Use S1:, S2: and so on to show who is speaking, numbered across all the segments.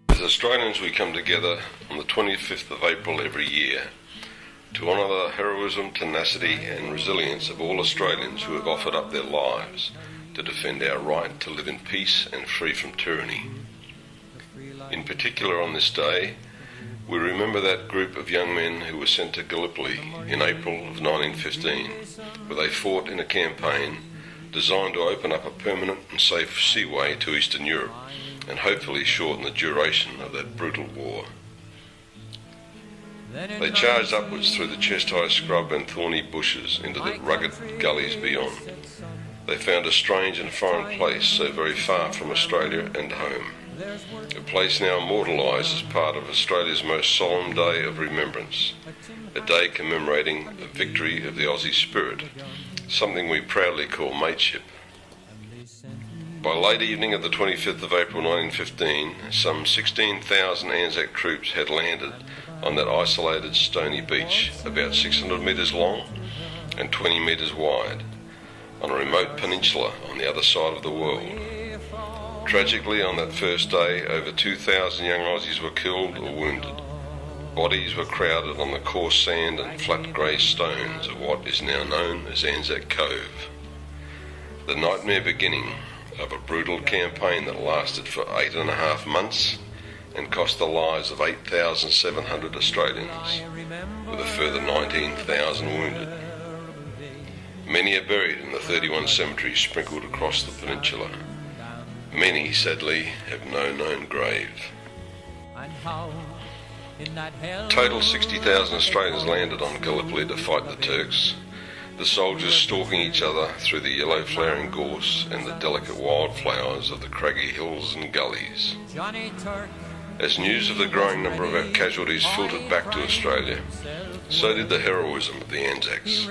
S1: As Australians, we come together on the 25th of April every year to honour the heroism, tenacity and resilience of all Australians who have offered up their lives to defend our right to live in peace and free from tyranny. In particular on this day, we remember that group of young men who were sent to Gallipoli in April of 1915, where they fought in a campaign designed to open up a permanent and safe seaway to Eastern Europe and hopefully shorten the duration of that brutal war. They charged upwards through the chest-high scrub and thorny bushes into the rugged gullies beyond. They found a strange and foreign place so very far from Australia and home, a place now immortalised as part of Australia's most solemn day of remembrance, a day commemorating the victory of the Aussie spirit, something we proudly call mateship. By late evening of the 25th of April 1915, some 16,000 ANZAC troops had landed on that isolated stony beach, about 600 metres long and 20 metres wide, on a remote peninsula on the other side of the world. Tragically, on that first day, over 2,000 young Aussies were killed or wounded. Bodies were crowded on the coarse sand and flat grey stones of what is now known as ANZAC Cove. The nightmare beginning of a brutal campaign that lasted for 8.5 months and cost the lives of 8,700 Australians, with a further 19,000 wounded. Many are buried in the 31 cemeteries sprinkled across the peninsula. Many, sadly, have no known grave. Total 60,000 Australians landed on Gallipoli to fight the Turks, the soldiers stalking each other through the yellow flowering gorse and the delicate wildflowers of the craggy hills and gullies. As news of the growing number of our casualties filtered back to Australia, so did the heroism of the ANZACs,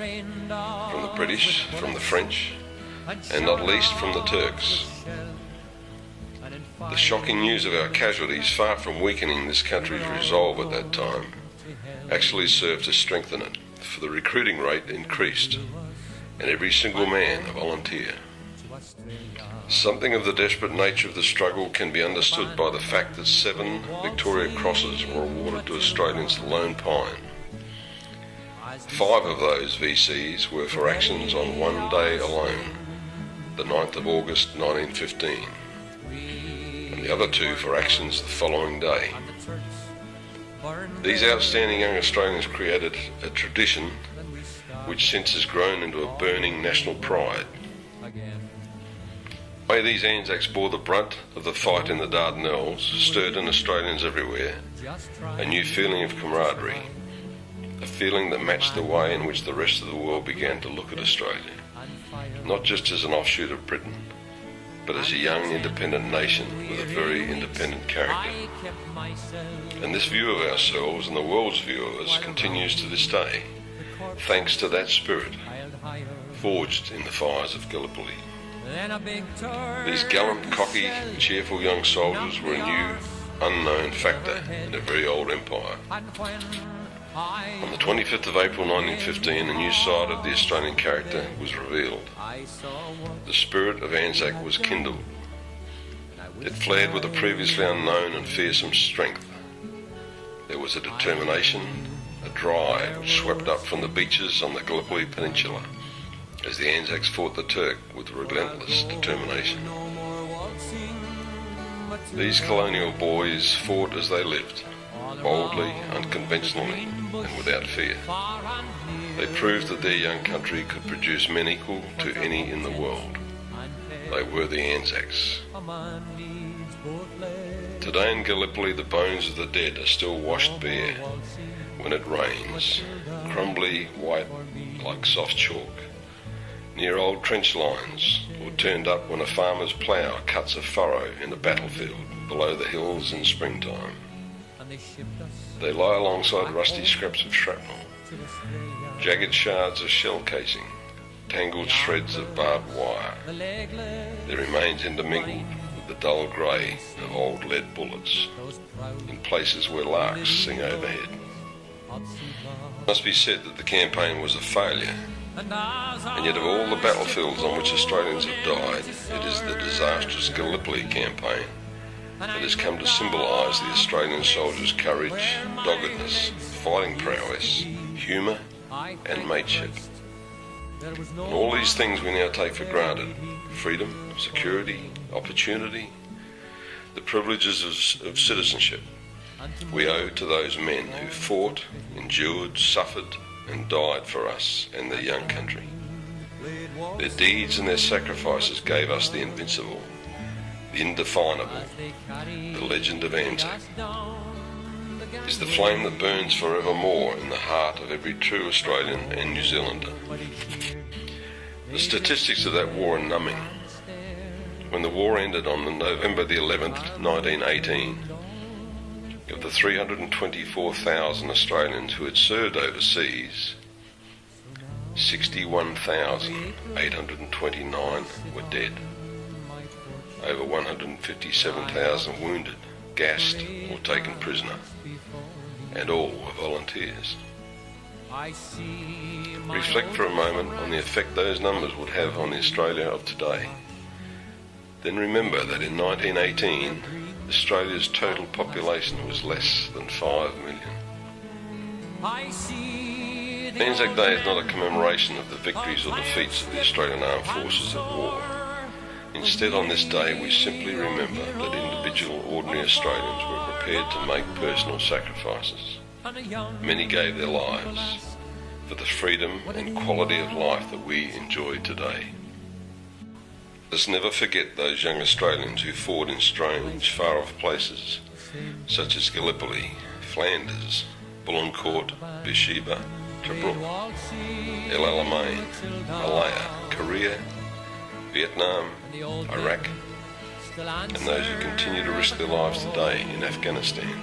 S1: from the British, from the French, and not least from the Turks. The shocking news of our casualties, far from weakening this country's resolve at that time, actually served to strengthen it, for the recruiting rate increased, and every single man a volunteer. Something of the desperate nature of the struggle can be understood by the fact that 7 Victoria Crosses were awarded to Australians at Lone Pine. 5 of those VCs were for actions on one day alone, the 9th of August 1915, and the other 2 for actions the following day. These outstanding young Australians created a tradition which since has grown into a burning national pride. The way these ANZACs bore the brunt of the fight in the Dardanelles stirred in Australians everywhere a new feeling of camaraderie, a feeling that matched the way in which the rest of the world began to look at Australia, not just as an offshoot of Britain, but as a young independent nation with a very independent character. And this view of ourselves and the world's view of us continues to this day, thanks to that spirit forged in the fires of Gallipoli. These gallant, cocky, cheerful young soldiers were a new, unknown factor in a very old empire. On the 25th of April 1915, a new side of the Australian character was revealed. The spirit of ANZAC was kindled. It flared with a previously unknown and fearsome strength. There was a determination, a drive which swept up from the beaches on the Gallipoli Peninsula as the ANZACs fought the Turk with relentless determination. These colonial boys fought as they lived, boldly, unconventionally, and without fear. They proved that their young country could produce men equal to any in the world. They were the ANZACs. Today in Gallipoli, the bones of the dead are still washed bare when it rains, crumbly white like soft chalk, near old trench lines, or turned up when a farmer's plough cuts a furrow in a battlefield below the hills in springtime. They lie alongside rusty scraps of shrapnel, jagged shards of shell casing, tangled shreds of barbed wire. Their remains intermingled with the dull grey of old lead bullets, in places where larks sing overhead. It must be said that the campaign was a failure, and yet of all the battlefields on which Australians have died, it is the disastrous Gallipoli campaign that has come to symbolise the Australian soldier's courage, doggedness, fighting prowess, humour and mateship. And all these things we now take for granted: freedom, security, opportunity, the privileges of citizenship, we owe to those men who fought, endured, suffered and died for us and their young country. Their deeds and their sacrifices gave us the invincible, the indefinable, the legend of ANZAC. Is the flame that burns forevermore in the heart of every true Australian and New Zealander. The statistics of that war are numbing. When the war ended on November the 11th, 1918, of the 324,000 Australians who had served overseas, 61,829 were dead. Over 157,000 wounded, gassed or taken prisoner, and all were volunteers. Reflect for a moment on the effect those numbers would have on the Australia of today. Then remember that in 1918, Australia's total population was less than 5 million. ANZAC Day is not a commemoration of the victories or defeats of the Australian Armed Forces at war. Instead, on this day, we simply remember that individual, ordinary Australians were prepared to make personal sacrifices. Many gave their lives for the freedom and quality of life that we enjoy today. Let's never forget those young Australians who fought in strange, far-off places, such as Gallipoli, Flanders, Bullecourt, Beersheba, Tobruk, El Alamein, Malaya, Korea, Vietnam, Iraq, and those who continue to risk their lives today in Afghanistan.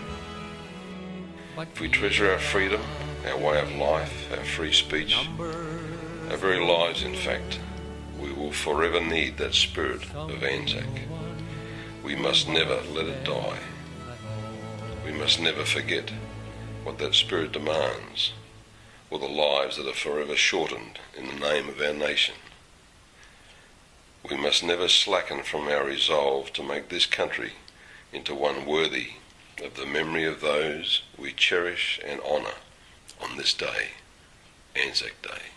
S1: If we treasure our freedom, our way of life, our free speech, our very lives in fact, we will forever need that spirit of ANZAC. We must never let it die. We must never forget what that spirit demands, or the lives that are forever shortened in the name of our nation. We must never slacken from our resolve to make this country into one worthy of the memory of those we cherish and honour on this day, ANZAC Day.